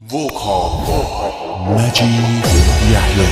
مجید یحیی.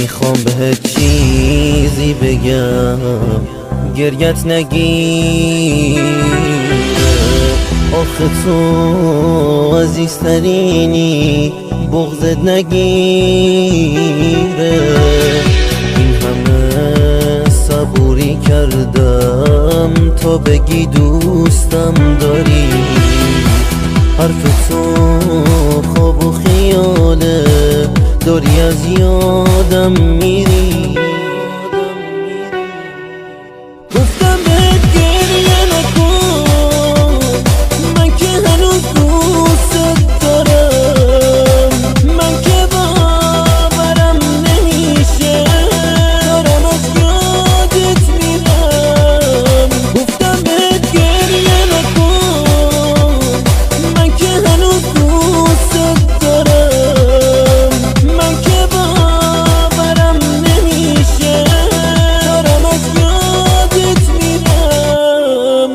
میخوام بهت چیزی بگم گریت نگیره، آخه تو عزیزترینی بغضت نگیره. این همه صبوری کردم تا بگی دوستم داری، حرف تو خواب و خیاله، داری از یادم میری. گفتم بهت گریه نکن، من که هنوز دوست دارم، من که باورم نمیشه دارم از یادت میرم. گفتم بهت گریه نکن، من که هنوز دوست دارم، من که باورم نمیشه دارم از یادت میرم.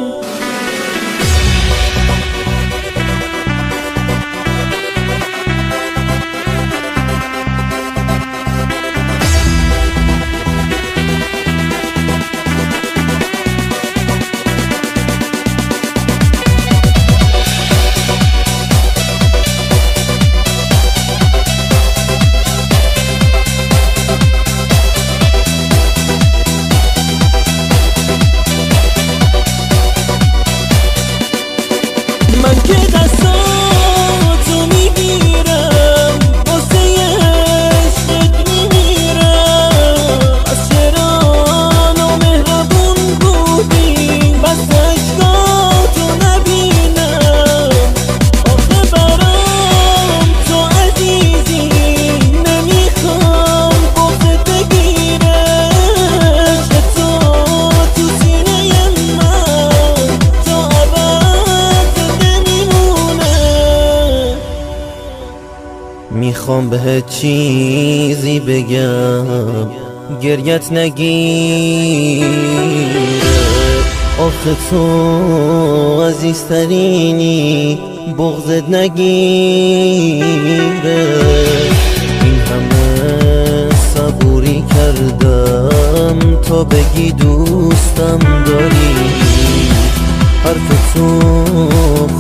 من که دستاتو میگیرم واسه عشقت میمیرم، از چرا نامهربون بودی بس عشقاتو نبینم. آخه برام تو عزیزی نمیخوام بغضت بگیره، عشق تو سینه من تا ابد نمیمونه. میخوام بهت چیزی بگم گریت نگیره، آخه تو عزیزترینی بغضت نگیره. این همه صبوری کردم تا بگی دوستم داری، حرف تو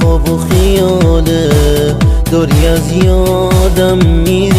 خواب و خیاله، داری از یادم میری.